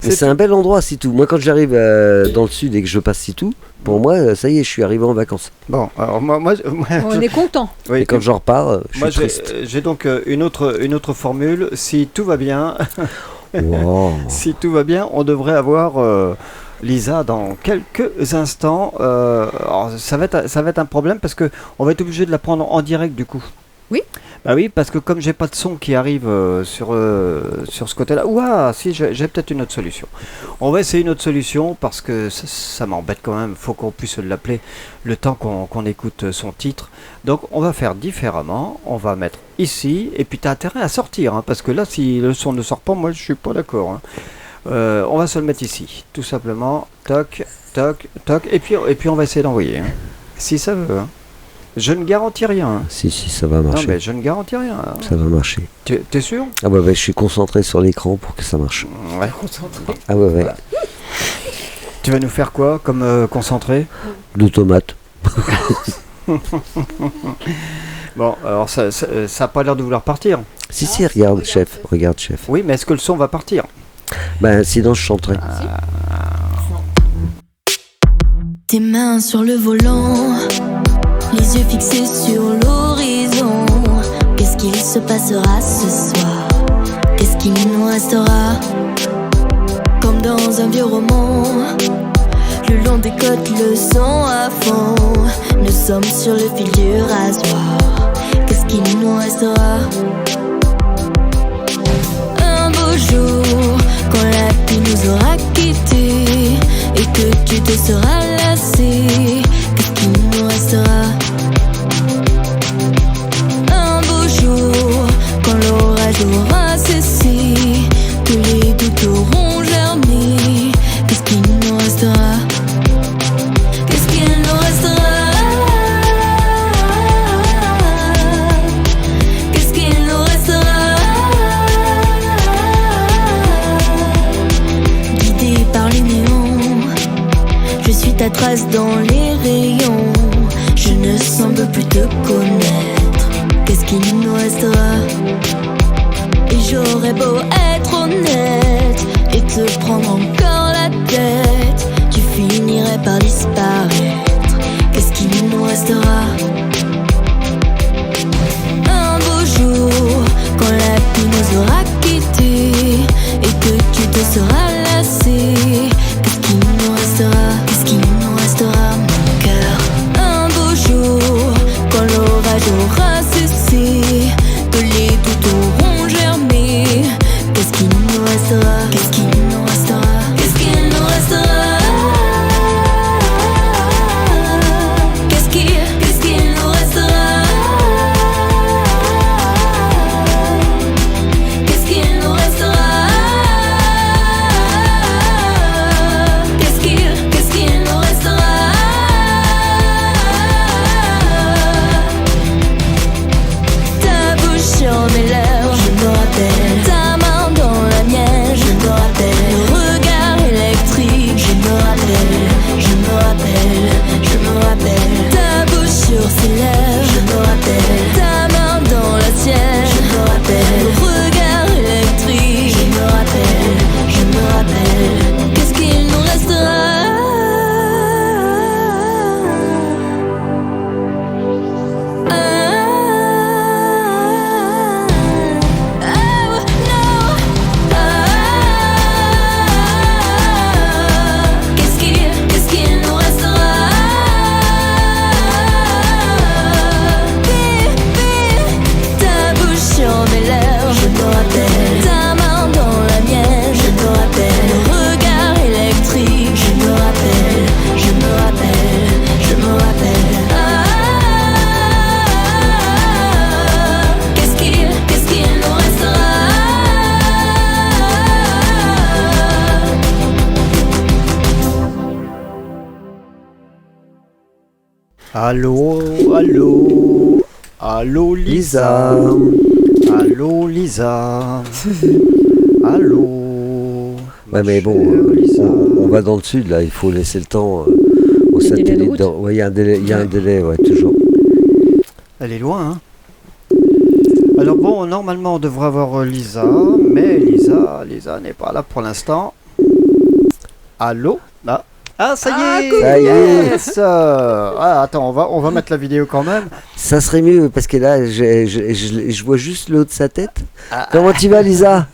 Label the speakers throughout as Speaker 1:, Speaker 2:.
Speaker 1: Mais c'est un bel endroit, Sitou. Moi, quand j'arrive dans le sud et que je passe Sitou, pour moi, ça y est, je suis arrivé en vacances.
Speaker 2: Bon, alors
Speaker 3: On est content.
Speaker 2: oui,
Speaker 1: Et quand je repars, je
Speaker 2: moi
Speaker 1: suis triste.
Speaker 2: j'ai donc une autre formule. Si tout va bien,
Speaker 1: Wow.
Speaker 2: si tout va bien, on devrait avoir Lisa dans quelques instants. Alors, ça va être un problème parce que on va être obligé de la prendre en direct du coup.
Speaker 3: Oui.
Speaker 2: Bah oui, parce que comme j'ai pas de son qui arrive sur ce côté-là, ouah, si j'ai peut-être une autre solution. On va essayer une autre solution parce que ça m'embête quand même. Faut qu'on puisse l'appeler le temps qu'on écoute son titre. Donc on va faire différemment. On va mettre ici et puis t'as intérêt à sortir hein, parce que là si le son ne sort pas, moi je suis pas d'accord. Hein. On va se le mettre ici, tout simplement. Toc, toc, toc, et puis on va essayer d'envoyer. Hein. Si ça veut. Hein. Je ne garantis rien. Hein.
Speaker 1: Si, ça va marcher.
Speaker 2: Non, mais je ne garantis rien. Hein.
Speaker 1: Ça va marcher.
Speaker 2: T'es sûr?
Speaker 1: Ah ouais, je suis concentré sur l'écran pour que ça marche.
Speaker 2: Ouais.
Speaker 1: Ah ouais.
Speaker 2: Voilà. Tu vas nous faire quoi comme concentré?
Speaker 1: De tomates.
Speaker 2: Bon, alors ça a pas l'air de vouloir partir.
Speaker 1: Si, regarde, chef. Regarde, chef.
Speaker 2: Oui, mais est-ce que le son va partir?
Speaker 1: Ben, sinon, je chanterai.
Speaker 4: Tes mains sur le volant, les yeux fixés sur l'horizon. Qu'est-ce qu'il se passera ce soir? Qu'est-ce qu'il nous restera? Comme dans un vieux roman, le long des côtes, le sang à fond. Nous sommes sur le fil du rasoir. Qu'est-ce qu'il nous restera? Un beau jour, quand la pluie nous aura quittés et que tu te seras lassé, qu'est-ce qu'il nous restera? Un beau jour, quand l'orage aura cessé, que les doutes auront germé, qu'est-ce qu'il nous restera? Qu'est-ce qu'il nous restera? Qu'est-ce qu'il nous restera? Guidé par les néons, je suis ta trace dans les rayons. Je ne semble plus te connaître. Qu'est-ce qu'il nous restera? Et j'aurais beau être honnête et te prendre encore la tête, tu finirais par disparaître. Qu'est-ce qu'il nous restera? Un beau jour, quand la pluie nous aura quittés et que tu te seras lassé, qu'est-ce qu'il nous restera? Qu'est-ce qu'il nous restera, mon cœur? Un beau jour, quand l'orage aura cessé, que les doutes auront germé, qu'est-ce qu'il nous restera? Qu'est-ce qu'il nous restera? Qu'est-ce qu'il nous restera? Qu'est-ce qu'il nous restera? Qu'est-ce qu'il nous restera? Qu'est-ce qu'il nous restera? Ta bouche sur mes lèvres, je me rappelle. Ta main dans la mienne, je me rappelle. Le regard électrique, je me rappelle. Je me rappelle, je me rappelle. Ta bouche sur ses lèvres, je me rappelle. Ta main dans la sienne, je me rappelle. Le regard électrique, je me rappelle. Je me rappelle. Qu'est-ce qu'il nous restera? Qu'est-ce qu'il nous restera? Ta bouche sur mes lèvres, je me rappelle. Ta main dans la mienne, je me rappelle. Le regard électrique, je me rappelle. Je me rappelle, je me rappelle. Qu'est-ce qu'il nous restera?
Speaker 2: Allô, Lisa. Allô, Lisa. Allô.
Speaker 1: Ouais, mais bon,
Speaker 2: Lisa.
Speaker 1: on va dans le sud, là. Il faut laisser le temps au
Speaker 3: délai de
Speaker 1: satellite.
Speaker 3: route.
Speaker 1: Ouais, il y a un délai, ouais, toujours.
Speaker 2: Elle est loin, hein. Alors bon, normalement on devrait avoir Lisa, mais Lisa n'est pas là pour l'instant. Allô? Ça y est!
Speaker 3: cool.
Speaker 1: Ça y est.
Speaker 2: Yes. Attends, on va mettre la vidéo quand même.
Speaker 1: Ça serait mieux parce que là, je vois juste le haut de sa tête.
Speaker 2: Ah.
Speaker 1: Comment tu vas, Lisa?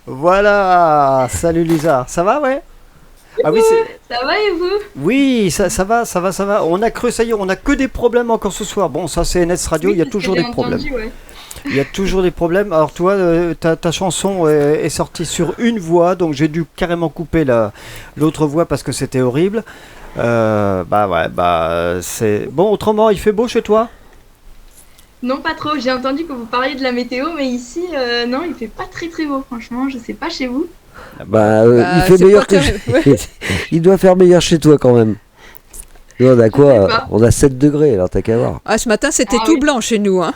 Speaker 2: Voilà! Salut Lisa, ça va, ouais? Ah oui,
Speaker 3: Ça va et vous?
Speaker 2: oui, ça va. On a cru, ça y est, on a que des problèmes encore ce soir. Bon, ça c'est NS Radio, il y a toujours des problèmes. Il y a toujours des problèmes. Alors toi, ta chanson est sortie sur une voix, donc j'ai dû carrément couper l'autre voix parce que c'était horrible. C'est bon. Autrement, il fait beau chez toi?
Speaker 3: Non, pas trop. J'ai entendu que vous parliez de la météo, mais ici, non, il fait pas très très beau, franchement. Je sais pas chez vous.
Speaker 1: Il fait
Speaker 3: c'est
Speaker 1: meilleur
Speaker 3: pas
Speaker 1: que il doit faire meilleur chez toi quand même. Nous, on a
Speaker 3: Je sais
Speaker 1: quoi?
Speaker 3: pas.
Speaker 1: On a 7 degrés, alors t'as qu'à voir.
Speaker 5: Ah, ce matin, c'était
Speaker 3: Ah
Speaker 5: tout
Speaker 3: oui.
Speaker 5: blanc chez nous. Hein.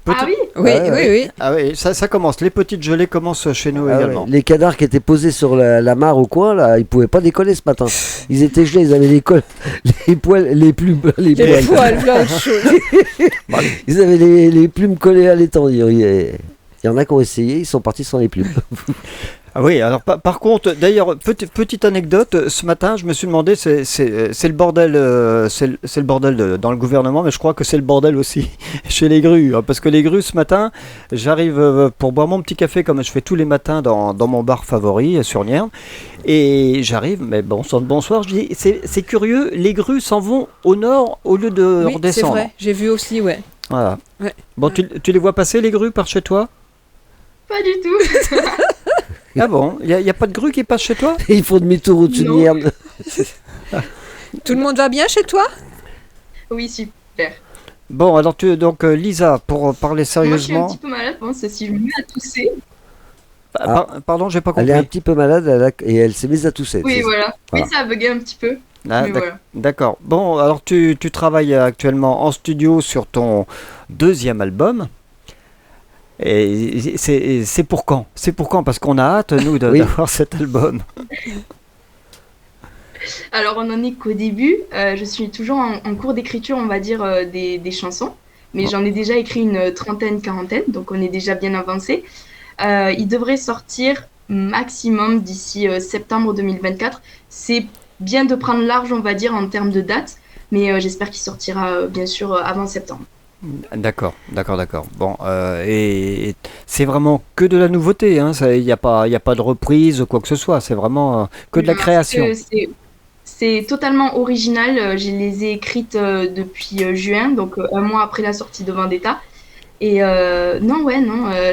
Speaker 3: Ah oui?
Speaker 5: Oui,
Speaker 1: Ouais,
Speaker 5: oui.
Speaker 2: Ah oui, ça commence. Les petites gelées commencent chez nous
Speaker 1: Ah ouais,
Speaker 2: également.
Speaker 1: les canards qui étaient posés sur la mare au coin, là, ils pouvaient pas décoller ce matin. Ils étaient gelés, ils avaient les poils, les plumes,
Speaker 5: Les poils blancs chauds.
Speaker 1: Ils avaient les plumes collées à l'étang. Il y en a qui ont essayé, ils sont partis sans les plumes.
Speaker 2: Ah oui, alors par contre, d'ailleurs, petite anecdote, ce matin, je me suis demandé, c'est le bordel, c'est le bordel dans le gouvernement, mais je crois que c'est le bordel aussi chez les grues, hein, parce que les grues, ce matin, j'arrive pour boire mon petit café comme je fais tous les matins dans mon bar favori sur Niern, et j'arrive, mais bonsoir, je dis, c'est curieux, les grues s'en vont au nord au lieu de
Speaker 5: Oui, c'est
Speaker 2: redescendre.
Speaker 5: vrai. J'ai vu aussi, ouais.
Speaker 2: Voilà.
Speaker 5: Ouais.
Speaker 2: Bon, tu les vois passer les grues par chez toi?
Speaker 3: Pas du tout.
Speaker 2: Ah bon, il y a pas de grue qui passe chez toi?
Speaker 1: Ils font demi-tour au-dessus de
Speaker 3: Non.
Speaker 1: Nierne.
Speaker 5: Tout le monde va bien chez toi?
Speaker 3: Oui, super.
Speaker 2: Bon, alors donc Lisa, pour parler
Speaker 3: Moi, je suis un
Speaker 2: sérieusement,
Speaker 3: petit peu malade, bon, c'est si je me mets à tousser.
Speaker 2: pardon, j'ai pas
Speaker 1: Elle
Speaker 2: compris.
Speaker 1: est un petit peu malade et elle s'est mise à tousser.
Speaker 3: Oui,
Speaker 1: c'est-
Speaker 3: voilà.
Speaker 1: Voilà.
Speaker 3: Oui, ça a bugué un petit peu.
Speaker 2: Ah,
Speaker 3: Mais voilà.
Speaker 2: D'accord. Bon, alors tu travailles actuellement en studio sur ton deuxième album. Et c'est pour quand? C'est pour quand? Parce qu'on a hâte, nous,
Speaker 1: Oui.
Speaker 2: d'avoir cet album.
Speaker 3: Alors, on en est qu'au début. Je suis toujours en cours d'écriture, on va dire, des chansons. Mais j'en ai déjà écrit une trentaine, quarantaine, donc on est déjà bien avancé. Il devrait sortir maximum d'ici septembre 2024. C'est bien de prendre large, on va dire, en termes de date, mais j'espère qu'il sortira bien sûr avant septembre.
Speaker 2: D'accord. Bon, et c'est vraiment que de la nouveauté, hein. Il n'y a pas de reprise, quoi que ce soit. C'est vraiment que de la
Speaker 3: Parce
Speaker 2: création.
Speaker 3: que c'est totalement original. Je les ai écrites depuis juin, donc un mois après la sortie de Vendetta. Et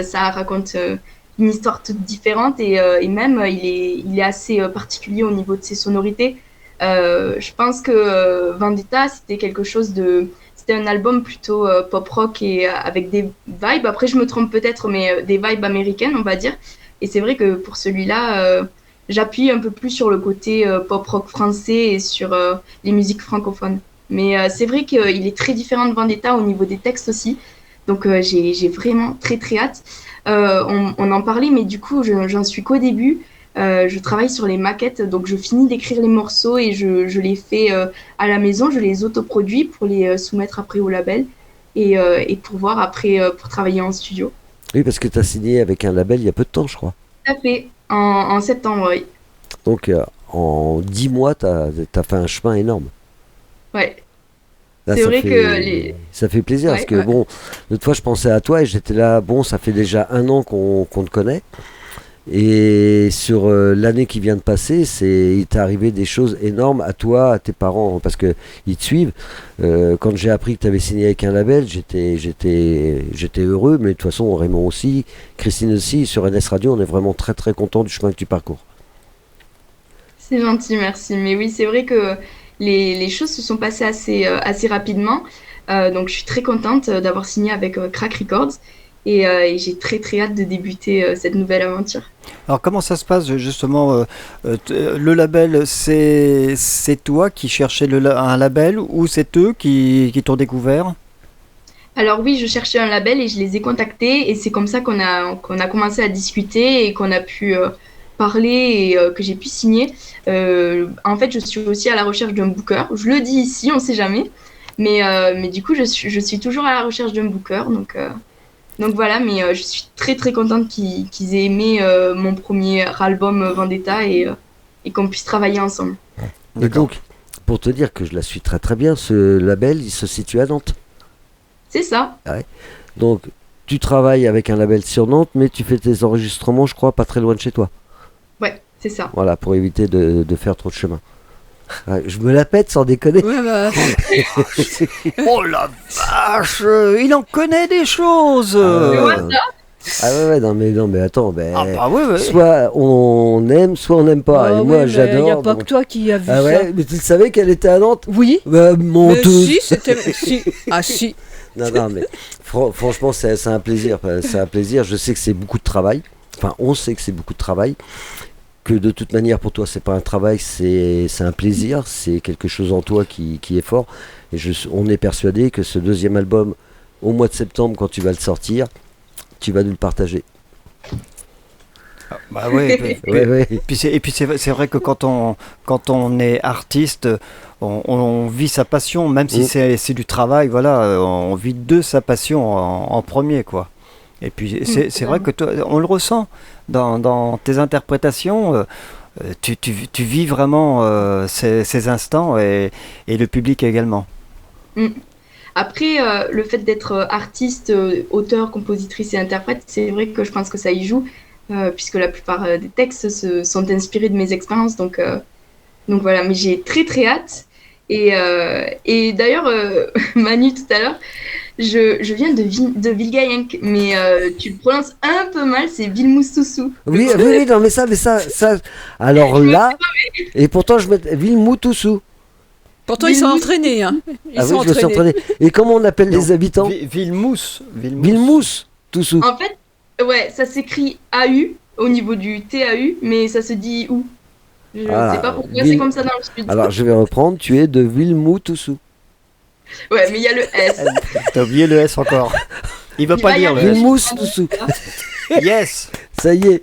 Speaker 3: ça raconte une histoire toute différente et même il est assez particulier au niveau de ses sonorités. Je pense que Vendetta, c'était un album plutôt pop rock et avec des vibes. Après, je me trompe peut-être, mais des vibes américaines, on va dire. Et c'est vrai que pour celui-là, j'appuie un peu plus sur le côté pop rock français et sur les musiques francophones. Mais c'est vrai qu'il est très différent de Vendetta au niveau des textes aussi. Donc j'ai vraiment très très hâte. On en parlait, mais du coup, j'en suis qu'au début. Je travaille sur les maquettes, donc je finis d'écrire les morceaux et je les fais à la maison, je les autoproduis pour les soumettre après au label et pour voir après pour travailler en studio.
Speaker 1: Oui, parce que tu as signé avec un label il y a peu de temps, je crois.
Speaker 3: Tout à fait, en septembre, oui.
Speaker 1: Donc en 10 mois, tu as fait un chemin énorme.
Speaker 3: Ouais.
Speaker 1: Là,
Speaker 3: C'est
Speaker 1: ça
Speaker 3: vrai
Speaker 1: fait-
Speaker 3: que
Speaker 1: ça fait plaisir
Speaker 3: Ouais,
Speaker 1: parce que
Speaker 5: ouais.
Speaker 1: bon, l'autre fois je pensais à toi et j'étais là, bon, ça fait déjà 1 an qu'on te connaît. Et sur l'année qui vient de passer, il t'est arrivé des choses énormes à toi, à tes parents, parce que ils te suivent. Quand j'ai appris que tu avais signé avec un label, j'étais heureux, mais de toute façon Raymond aussi, Christine aussi, sur NS Radio, on est vraiment très très content du chemin que tu parcours.
Speaker 3: C'est gentil, merci. Mais oui, c'est vrai que les choses se sont passées assez rapidement. Donc, je suis très contente d'avoir signé avec Crack Records et j'ai très très hâte de débuter cette nouvelle aventure.
Speaker 2: Alors comment ça se passe justement le label, c'est toi qui cherchais un label ou c'est eux qui t'ont découvert?
Speaker 3: Alors oui, je cherchais un label et je les ai contactés et c'est comme ça qu'on a commencé à discuter et qu'on a pu parler et que j'ai pu signer. En fait, je suis aussi à la recherche d'un booker. Je le dis ici, on sait jamais. Mais du coup, je suis toujours à la recherche d'un booker. Donc voilà, mais je suis très très contente qu'ils aient aimé mon premier album Vendetta et et qu'on puisse travailler ensemble.
Speaker 1: Et
Speaker 2: D'accord.
Speaker 1: donc, pour te dire que je la suis très très bien, ce label, il se situe à Nantes.
Speaker 3: C'est ça.
Speaker 1: Donc, tu travailles avec un label sur Nantes, mais tu fais tes enregistrements, je crois, pas très loin de chez toi.
Speaker 3: Ouais, c'est ça.
Speaker 1: Voilà, pour éviter de faire trop de chemin. Ouais, je me la pète sans déconner.
Speaker 5: Ouais, bah,
Speaker 2: Oh la vache, il en connaît des choses.
Speaker 1: Ah ouais, non mais attends,
Speaker 2: Ah bah ouais.
Speaker 1: soit on aime, soit on n'aime pas.
Speaker 5: ah
Speaker 1: Et
Speaker 5: oui,
Speaker 1: moi,
Speaker 5: mais
Speaker 1: j'adore.
Speaker 5: Il n'y a pas
Speaker 1: donc-
Speaker 5: que toi qui as vu
Speaker 1: Ah
Speaker 5: ça.
Speaker 1: ouais, mais tu savais qu'elle était à Nantes?
Speaker 5: Oui.
Speaker 1: Bah,
Speaker 5: Mais
Speaker 1: menteuse.
Speaker 5: si, c'était. Si. Ah si.
Speaker 1: Non, mais franchement, c'est un plaisir. C'est un plaisir. Je sais que c'est beaucoup de travail. Enfin, on sait que c'est beaucoup de travail. Que de toute manière, pour toi, c'est pas un travail, c'est un plaisir. C'est quelque chose en toi qui est fort. Et on est persuadé que ce deuxième album, au mois de septembre, quand tu vas le sortir, tu vas nous le partager.
Speaker 2: Bah ouais.
Speaker 1: Ouais.
Speaker 2: Et puis c'est vrai que quand on est artiste, on vit sa passion, même si c'est du travail, voilà, on vit de sa passion en premier, quoi. Et puis c'est vrai que toi, on le ressent dans tes interprétations, tu vis vraiment ces instants et le public également.
Speaker 3: Après, le fait d'être artiste, auteur, compositrice et interprète, c'est vrai que je pense que ça y joue, puisque la plupart des textes sont inspirés de mes expériences. Donc voilà, mais j'ai très très hâte. Et d'ailleurs, Manu, tout à l'heure, je viens de Vilgayenk, mais tu le prononces un peu mal, c'est Vilmoustoussou.
Speaker 1: Oui, non, mais ça. Alors là, et pourtant, je mets Vilmoutoussou.
Speaker 5: Pourtant, ils sont entraînés. Hein. Ils
Speaker 1: Ah
Speaker 5: sont
Speaker 1: oui, je me suis entraîné. Et comment on appelle les habitants?
Speaker 2: Villemousse.
Speaker 1: Vilmousse, Toussou.
Speaker 3: En fait, ouais, ça s'écrit AU au niveau du TAU, mais ça se dit OU. Je
Speaker 1: Ah,
Speaker 3: sais pas pourquoi
Speaker 1: Vil-
Speaker 3: c'est comme ça dans le sud.
Speaker 1: Alors, je vais reprendre. Tu es de Vilmoutoussou.
Speaker 3: Ouais, mais il y a le S.
Speaker 2: T'as oublié le S encore. Il va
Speaker 3: Il
Speaker 2: pas
Speaker 3: va y
Speaker 2: dire le
Speaker 3: aller.
Speaker 2: S.
Speaker 1: Vilmousse, Toussou.
Speaker 2: Yes.
Speaker 1: Ça y est.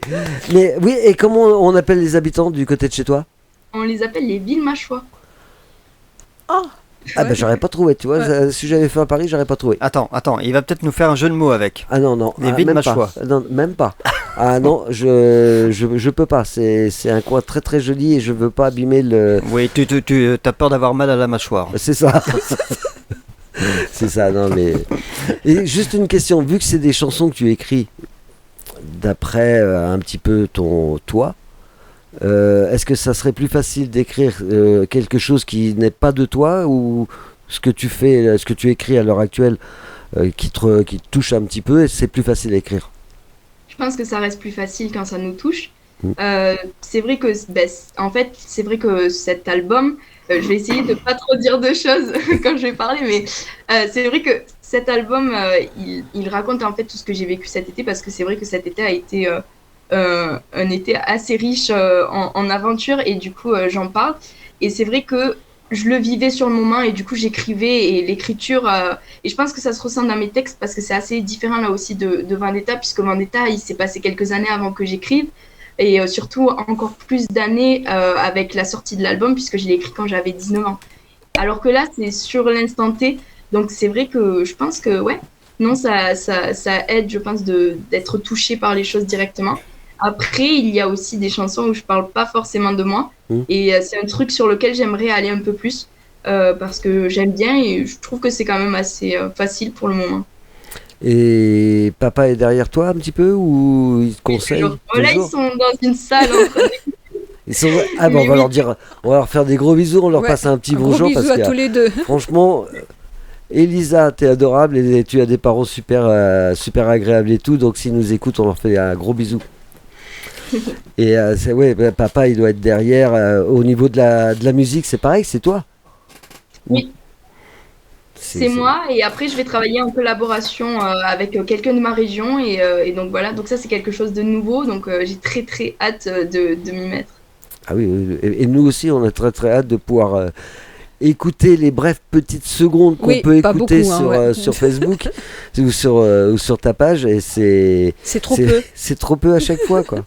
Speaker 1: Mais oui, et comment on appelle les habitants du côté de chez toi?
Speaker 3: On les appelle les Villemachois.
Speaker 1: Ah bah j'aurais pas trouvé, tu vois.
Speaker 5: Ouais.
Speaker 1: Si j'avais fait à Paris, j'aurais pas trouvé.
Speaker 2: Attends, il va peut-être nous faire un jeu de mots avec.
Speaker 1: Ah non,
Speaker 2: Les
Speaker 1: ah,
Speaker 2: villes
Speaker 1: même
Speaker 2: Machois.
Speaker 1: pas. Non, même pas. Ah non, je peux pas. C'est un coin très très joli et je veux pas abîmer le.
Speaker 2: Oui, tu as peur d'avoir mal à la mâchoire.
Speaker 1: C'est ça. C'est ça, non mais. Et juste une question, vu que c'est des chansons que tu écris d'après un petit peu toi, est-ce que ça serait plus facile d'écrire quelque chose qui n'est pas de toi ou ce que tu fais, ce que tu écris à l'heure actuelle qui te touche un petit peu, et c'est plus facile à écrire?
Speaker 3: Je pense que ça reste plus facile quand ça nous touche.
Speaker 1: Mm.
Speaker 3: C'est vrai que, en fait, c'est vrai que cet album, je vais essayer de pas trop dire de choses quand je vais parler, mais c'est vrai que cet album, il raconte en fait tout ce que j'ai vécu cet été, parce que c'est vrai que cet été a été un été assez riche en aventures, et du coup, j'en parle. Et c'est vrai que je le vivais sur le moment, et du coup, j'écrivais, et l'écriture, et je pense que ça se ressent dans mes textes, parce que c'est assez différent là aussi de Vendetta, puisque Vendetta, il s'est passé quelques années avant que j'écrive, et surtout encore plus d'années avec la sortie de l'album, puisque je l'ai écrit quand j'avais 19 ans. Alors que là, c'est sur l'instant T, donc c'est vrai que je pense que, ouais, non, ça aide, je pense, d'être touché par les choses directement. Après, il y a aussi des chansons où je parle pas forcément de moi, et c'est un truc sur lequel j'aimerais aller un peu plus, parce que j'aime bien, et je trouve que c'est quand même assez facile pour le moment.
Speaker 1: Et papa est derrière toi un petit peu ou il te conseille
Speaker 3: Là, ils
Speaker 1: toujours?
Speaker 3: sont dans une salle en train de-
Speaker 1: Ils sont... Ah bah
Speaker 3: Mais
Speaker 1: on va
Speaker 3: oui.
Speaker 1: leur dire, on va leur faire des gros bisous, on leur
Speaker 5: Ouais,
Speaker 1: passe un petit
Speaker 5: Un gros
Speaker 1: bonjour parce
Speaker 5: bisou
Speaker 1: que
Speaker 5: à tous les deux.
Speaker 1: franchement, Elisa, t'es adorable et tu as des parents super, super agréables et tout, donc s'ils nous écoutent, on leur fait un gros bisou. Et ouais, bah, papa, il doit être derrière. Au niveau de la musique, c'est pareil, c'est toi?
Speaker 3: Oui. C'est moi, et après je vais travailler en collaboration avec quelqu'un de ma région, et donc voilà, donc ça c'est quelque chose de nouveau, donc j'ai très très hâte de m'y mettre.
Speaker 1: Ah oui, et nous aussi, on a très très hâte de pouvoir écouter les brèves petites secondes qu'on
Speaker 5: Oui,
Speaker 1: peut
Speaker 5: pas
Speaker 1: écouter
Speaker 5: beaucoup, hein,
Speaker 1: sur,
Speaker 5: ouais.
Speaker 1: sur Facebook ou sur ta page, et
Speaker 5: C'est trop peu.
Speaker 1: c'est trop peu à chaque fois, quoi.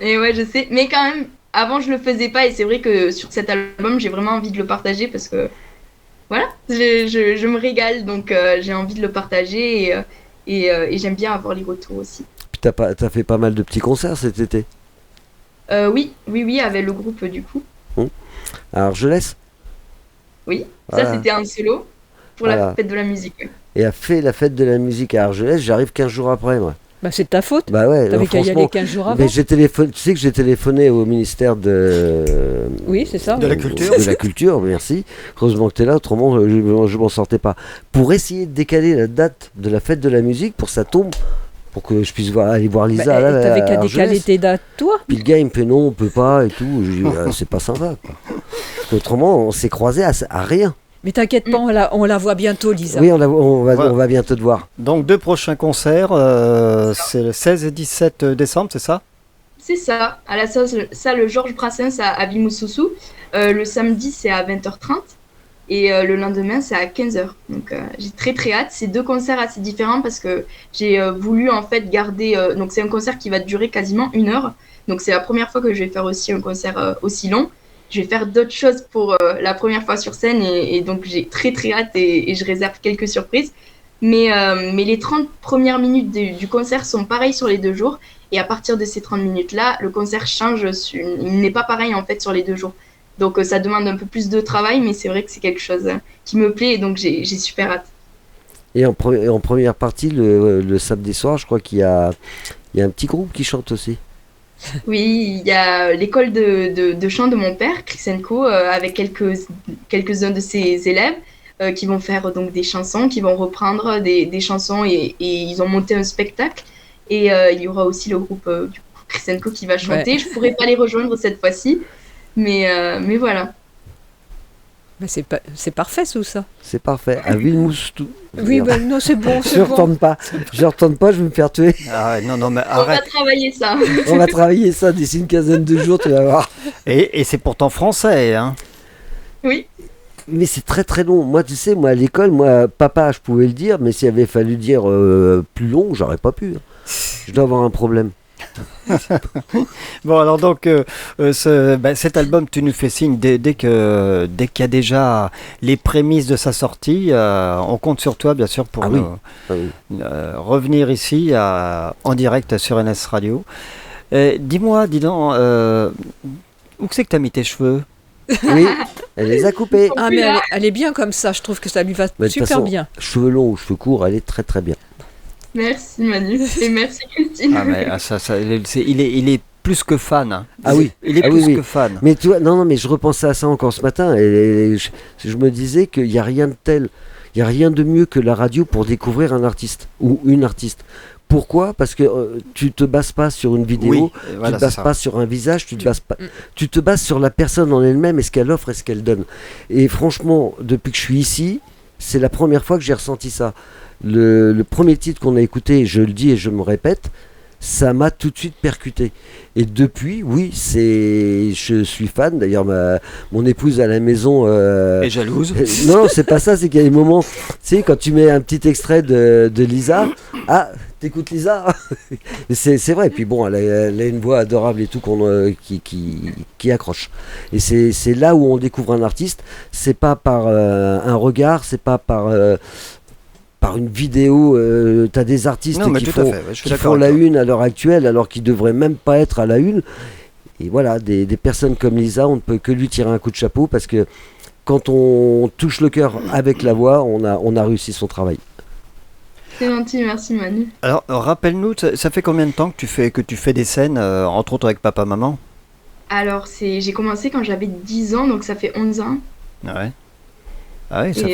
Speaker 3: Et ouais, je sais, mais quand même, avant je le faisais pas, et c'est vrai que sur cet album j'ai vraiment envie de le partager, parce que voilà, je me régale, donc j'ai envie de le partager, et j'aime bien avoir les retours aussi.
Speaker 1: Puis t'as fait pas mal de petits concerts cet été.
Speaker 3: Oui, avec le groupe du coup.
Speaker 1: À Argelès.
Speaker 3: Oui,
Speaker 1: Voilà.
Speaker 3: ça c'était un solo pour
Speaker 1: Voilà.
Speaker 3: la fête de la musique. Ouais.
Speaker 1: Et a fait la fête de la musique à Argelès, j'arrive 15 jours après, moi.
Speaker 5: Bah, c'est de ta faute.
Speaker 1: Bah ouais,
Speaker 5: T'avais
Speaker 1: non,
Speaker 5: qu'à y
Speaker 1: franchement.
Speaker 5: aller 15 jours avant.
Speaker 1: Mais tu sais que j'ai téléphoné au ministère
Speaker 5: Oui, c'est ça.
Speaker 2: De la
Speaker 5: oui.
Speaker 2: culture.
Speaker 1: de la culture, merci. Heureusement que tu es là, autrement je m'en sortais pas. Pour essayer de décaler la date de la fête de la musique pour que ça tombe, pour que je puisse aller voir
Speaker 5: Bah,
Speaker 1: Lisa. là,
Speaker 5: t'avais
Speaker 1: à
Speaker 5: qu'à
Speaker 1: Argelès.
Speaker 5: décaler tes dates, toi.
Speaker 1: Puis le gars il me fait non, on peut pas et tout. Je dis c'est pas sympa. Quoi. Autrement, on s'est croisés à rien.
Speaker 5: Mais t'inquiète pas, on la voit bientôt, Lisa.
Speaker 1: Oui, on
Speaker 2: Voilà.
Speaker 1: va bientôt te voir.
Speaker 2: Donc 2 prochains concerts, c'est le 16 et 17 décembre, c'est ça?
Speaker 3: C'est ça, à la salle Georges Brassens à Vimoussoussou. Le samedi c'est à 20h30 et le lendemain c'est à 15h. Donc j'ai très très hâte. C'est 2 concerts assez différents parce que j'ai voulu en fait garder. Donc c'est un concert qui va durer quasiment 1 heure. Donc c'est la première fois que je vais faire aussi un concert aussi long. Je vais faire d'autres choses pour la première fois sur scène et donc j'ai très très hâte et je réserve quelques surprises. Mais les 30 premières minutes du concert sont pareilles sur les 2 jours. Et à partir de ces 30 minutes-là, le concert change. Il n'est pas pareil en fait sur les 2 jours. Donc ça demande un peu plus de travail, mais c'est vrai que c'est quelque chose qui me plaît et donc j'ai super hâte.
Speaker 1: Et en première partie, le samedi soir, je crois qu'il y a un petit groupe qui chante aussi.
Speaker 3: Oui, il y a l'école de chant de mon père, Chrisenko, avec quelques-uns de ses élèves qui vont faire donc des chansons, qui vont reprendre des chansons et ils ont monté un spectacle. Et il y aura aussi le groupe du coup, Chrisenko qui va chanter.
Speaker 5: Ouais.
Speaker 3: Je pourrais pas les rejoindre cette fois-ci, mais voilà.
Speaker 5: Bah, c'est parfait, tout ça.
Speaker 1: C'est parfait. À Villemoustou.
Speaker 5: Oui, bah, non, c'est bon,
Speaker 1: Je
Speaker 5: c'est bon.
Speaker 1: retourne pas. Je retourne pas, je vais me faire tuer.
Speaker 2: Ah, non, mais
Speaker 3: On va
Speaker 2: arrête.
Speaker 3: travailler ça.
Speaker 1: On va travailler ça d'ici une quinzaine de jours, tu vas voir.
Speaker 2: Et c'est pourtant français, hein?
Speaker 3: Oui.
Speaker 1: Mais c'est très très long. Moi, tu sais, à l'école, papa, je pouvais le dire, mais s'il avait fallu dire plus long, j'aurais pas pu. Je dois avoir un problème.
Speaker 2: Bon, alors donc, cet album, tu nous fais signe dès qu'il y a déjà les prémices de sa sortie. On compte sur toi, bien sûr, pour
Speaker 1: Ah oui.
Speaker 2: revenir ici en direct sur NS Radio. Dis-moi, dis donc, où c'est que tu as mis tes cheveux?
Speaker 1: Oui, elle les a coupés.
Speaker 5: Ah, mais elle est bien comme ça, je trouve que ça lui va
Speaker 1: Mais de toute
Speaker 5: super
Speaker 1: façon,
Speaker 5: bien.
Speaker 1: cheveux longs ou cheveux courts, elle est très très bien.
Speaker 3: Merci Manu et merci Christine.
Speaker 2: Ah, mais il est plus que fan, hein.
Speaker 1: Ah oui.
Speaker 2: Il est
Speaker 1: Ah
Speaker 2: plus
Speaker 1: oui,
Speaker 2: que
Speaker 1: oui.
Speaker 2: fan.
Speaker 1: Mais tu vois, non, mais je repensais à ça encore ce matin et je me disais qu'il n'y a rien de tel, il n'y a rien de mieux que la radio pour découvrir un artiste ou une artiste. Pourquoi? Parce que tu te bases pas sur une vidéo,
Speaker 2: Oui,
Speaker 1: tu
Speaker 2: voilà,
Speaker 1: te
Speaker 2: c'est
Speaker 1: bases
Speaker 2: ça.
Speaker 1: pas sur un visage, tu te bases sur la personne en elle-même et ce qu'elle offre et ce qu'elle donne. Et franchement, depuis que je suis ici, c'est la première fois que j'ai ressenti ça. Le premier titre qu'on a écouté, je le dis et je me répète, ça m'a tout de suite percuté. Et depuis, oui, je suis fan. D'ailleurs, mon épouse à la maison.
Speaker 2: Et jalouse.
Speaker 1: Non, c'est pas ça, c'est qu'il y a des moments, tu sais, quand tu mets un petit extrait de Lisa, ah, t'écoutes Lisa. c'est vrai, et puis bon, elle a une voix adorable et tout qui accroche. Et c'est là où on découvre un artiste, c'est pas par un regard, c'est pas par une vidéo, t'as des artistes
Speaker 2: Non, mais
Speaker 1: qui
Speaker 2: tout à
Speaker 1: font,
Speaker 2: fait, ouais, je suis
Speaker 1: qui
Speaker 2: d'accord
Speaker 1: font la
Speaker 2: avec toi.
Speaker 1: une à l'heure actuelle alors qu'ils devraient même pas être à la une. Et voilà, des personnes comme Lisa, on ne peut que lui tirer un coup de chapeau parce que quand on touche le cœur avec la voix, on a réussi son travail.
Speaker 3: C'est gentil, merci Manu.
Speaker 2: Alors, rappelle-nous, ça fait combien de temps que tu fais des scènes, entre autres avec papa-maman?
Speaker 3: Alors j'ai commencé quand j'avais 10 ans, donc ça fait 11 ans.
Speaker 2: Ouais. Ah oui,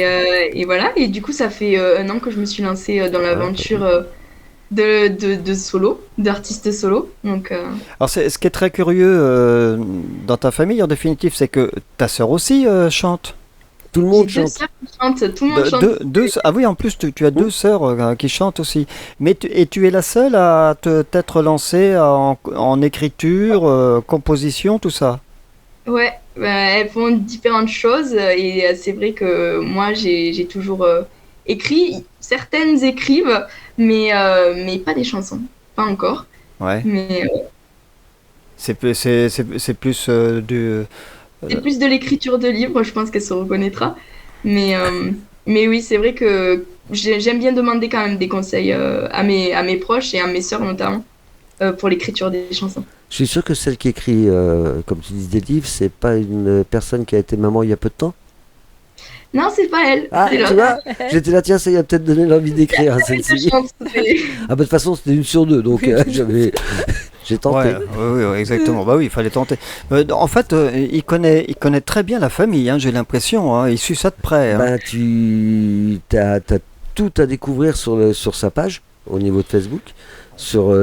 Speaker 3: Et voilà, et du coup ça fait 1 an que je me suis lancée dans l'aventure de solo, d'artiste solo. Donc,
Speaker 2: Alors, ce qui est très curieux dans ta famille, en définitive, c'est que ta sœur aussi chante.
Speaker 1: Tout le
Speaker 3: j'ai
Speaker 1: monde
Speaker 3: 2
Speaker 1: chante.
Speaker 3: sœurs qui chantent, tout le monde chante.
Speaker 2: Ah oui, en plus, tu as 2 sœurs qui chantent aussi. Mais tu es la seule à t'être lancée en écriture, composition, tout ça.
Speaker 3: Ouais, elles font différentes choses et c'est vrai que moi j'ai toujours écrit. Certaines écrivent, mais pas des chansons, pas encore.
Speaker 2: Ouais.
Speaker 3: Mais
Speaker 2: C'est plus du...
Speaker 3: c'est plus de l'écriture de livres, je pense qu'elle se reconnaîtra. Mais oui, c'est vrai que j'aime bien demander quand même des conseils à mes proches et à mes sœurs notamment. pour l'écriture des chansons.
Speaker 1: Je suis sûr que celle qui écrit, comme tu dis, des livres, c'est pas une personne qui a été maman il y a peu de temps.
Speaker 3: Non, c'est pas elle.
Speaker 1: Ah,
Speaker 3: c'est
Speaker 1: tu vois, j'étais là, tiens, ça y a peut-être donné l'envie d'écrire à
Speaker 3: Elle
Speaker 1: celle-ci.
Speaker 3: chante, c'est-
Speaker 1: Ah, bah, de toute façon, c'était une sur deux, donc j'ai tenté.
Speaker 2: Ouais, oui, exactement. Bah oui, il fallait tenter. En fait, il connaît très bien la famille, hein, j'ai l'impression. Hein, il suit ça de près. Hein.
Speaker 1: Ben, tu as tout à découvrir sur sa page, au niveau de Facebook, sur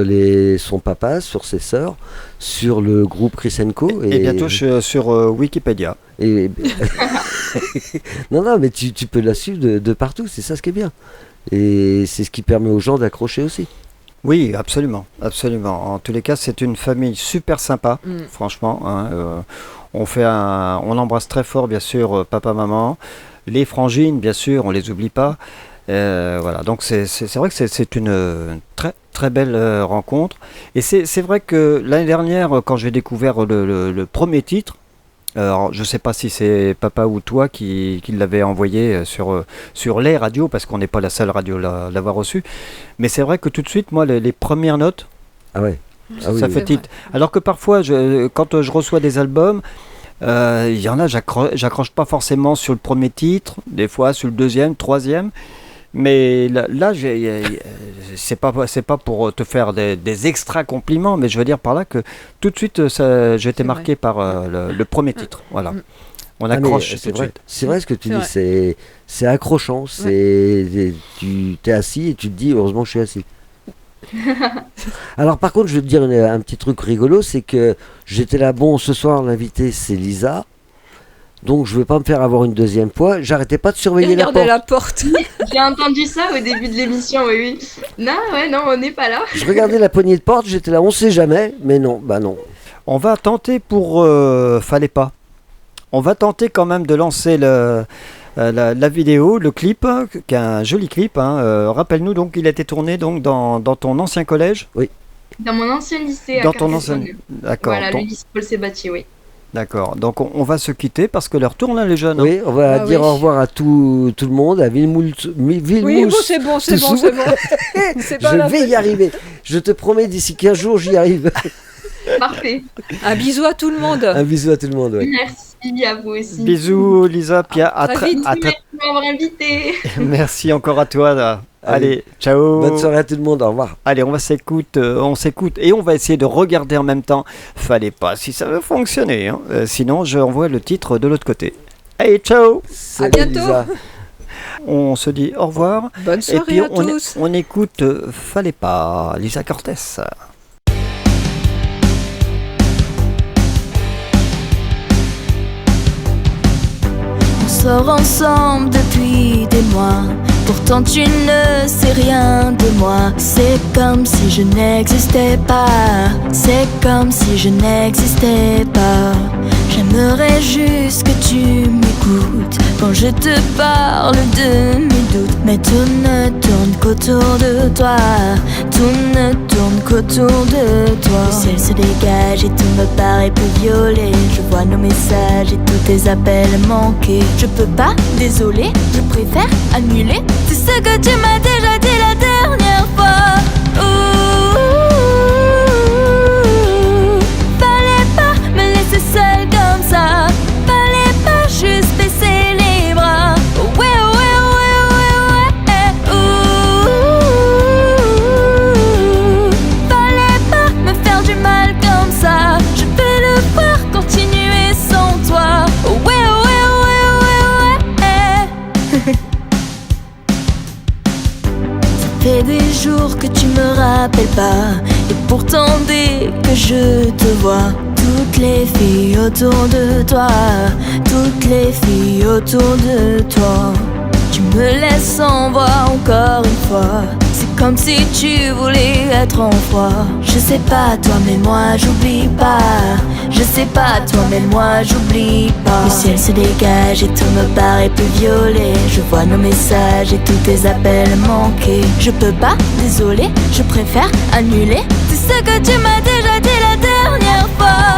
Speaker 1: son papa, sur ses sœurs, sur le groupe Chris & Co.
Speaker 2: Et bientôt sur Wikipédia.
Speaker 1: Et... non, mais tu peux la suivre de partout, c'est ça ce qui est bien. Et c'est ce qui permet aux gens d'accrocher aussi.
Speaker 2: Oui, absolument, absolument. En tous les cas, c'est une famille super sympa, franchement. Hein, on embrasse très fort, bien sûr, papa, maman, les frangines, bien sûr, on les oublie pas. Voilà, donc c'est vrai que c'est une très très belle rencontre. Et c'est vrai que l'année dernière, quand j'ai découvert le premier titre, alors, je ne sais pas si c'est papa ou toi qui l'avait envoyé sur les radios, parce qu'on n'est pas la seule radio à l'avoir reçu. Mais c'est vrai que tout de suite, moi, les premières notes,
Speaker 1: Ah ouais. Ah oui,
Speaker 2: ça
Speaker 1: oui.
Speaker 2: fait tilt. Alors que parfois, quand je reçois des albums, il y en a, j'accroche pas forcément sur le premier titre, des fois sur le deuxième, troisième. Mais là c'est pas pour te faire des extra compliments, mais je veux dire par là que tout de suite, j'ai été marqué par le premier titre. Voilà. On
Speaker 1: Ah, mais
Speaker 2: accroche tout
Speaker 1: c'est
Speaker 2: de
Speaker 1: vrai,
Speaker 2: suite.
Speaker 1: c'est vrai ce que tu
Speaker 5: C'est
Speaker 1: dis, c'est accrochant, tu t'es assis et tu te dis heureusement que je suis assis. Alors par contre je vais te dire un petit truc rigolo, c'est que j'étais là, bon ce soir l'invité c'est Lisa, donc je vais pas me faire avoir une deuxième fois, j'arrêtais pas de surveiller la
Speaker 5: Regardez
Speaker 1: porte.
Speaker 5: la porte.
Speaker 3: J'ai entendu ça au début de l'émission, oui. Non, on n'est pas là.
Speaker 1: Je regardais la poignée de porte, j'étais là, on sait jamais, mais non, bah non.
Speaker 2: On va tenter pour Fallait pas. On va tenter quand même de lancer la vidéo, le clip, qui est un joli clip. Hein. Rappelle-nous donc, il a été tourné donc dans ton ancien collège.
Speaker 3: Dans mon ancien lycée
Speaker 2: Dans
Speaker 3: à
Speaker 2: ton
Speaker 3: Carcassonne.
Speaker 2: ancien. D'accord.
Speaker 3: Voilà, le lycée Paul Sébatier, oui.
Speaker 2: D'accord. Donc on va se quitter parce que l'heure tourne, hein, les jeunes. Hein.
Speaker 1: Oui, on va
Speaker 5: Ah
Speaker 1: dire
Speaker 5: oui.
Speaker 1: au revoir à tout le monde, à Villemousse.
Speaker 5: Oui, bon, c'est bon. C'est pas
Speaker 1: Je
Speaker 5: la
Speaker 1: vais
Speaker 5: peine.
Speaker 1: y arriver. Je te promets, d'ici 15 jours, j'y arrive.
Speaker 3: Parfait.
Speaker 5: Un bisou à tout le monde.
Speaker 1: Un bisou à tout le monde. Ouais.
Speaker 3: Merci à vous aussi.
Speaker 2: Bisous Lisa, puis à
Speaker 5: très
Speaker 2: très
Speaker 5: vite.
Speaker 3: Merci de m'avoir invité.
Speaker 2: Merci encore à toi. Là.
Speaker 1: Allez.
Speaker 2: Allez, ciao.
Speaker 1: Bonne soirée à tout le monde, au revoir.
Speaker 2: Allez, on s'écoute et on va essayer de regarder en même temps. Fallait pas si ça veut fonctionner. Hein. Sinon, je envoie le titre de l'autre côté. Allez, ciao.
Speaker 1: Salut,
Speaker 5: bientôt.
Speaker 1: Lisa.
Speaker 2: On se dit au revoir.
Speaker 5: Bonne
Speaker 2: Et
Speaker 5: soirée
Speaker 2: puis
Speaker 5: à tous.
Speaker 2: on écoute Fallait pas, Lisa Cortez.
Speaker 4: On sort ensemble depuis des mois. Pourtant tu ne sais rien de moi. C'est comme si je n'existais pas. C'est comme si je n'existais pas. J'aimerais juste que tu m'écoutes quand je te parle de mes doutes. Mais tout ne tourne qu'autour de toi. Tout ne tourne qu'autour de toi. Le ciel se dégage et tout me paraît plus violet. Je vois nos messages et tous tes appels manqués. Je peux pas, désolé, je préfère annuler. C'est ce que tu m'as déjà dit la dernière fois. Ouh, fallait pas me laisser seule comme ça. Fallait pas juste baisser les bras. Ouais. Ouh, fallait pas me faire du mal comme ça. Je peux le voir continuer sans toi. Ouais. Ça fait des jours que tu me rappelles pas. Et pourtant dès que je te vois, toutes les filles autour de toi, toutes les filles autour de toi, tu me laisses en voir encore une fois. C'est comme si tu voulais être en froid. Je sais pas toi mais moi j'oublie pas. Je sais pas toi mais moi j'oublie pas. Le ciel se dégage et tout me paraît plus violet. Je vois nos messages et tous tes appels manqués. Je peux pas, désolé, je préfère annuler. C'est ce que tu m'as déjà dit la dernière fois.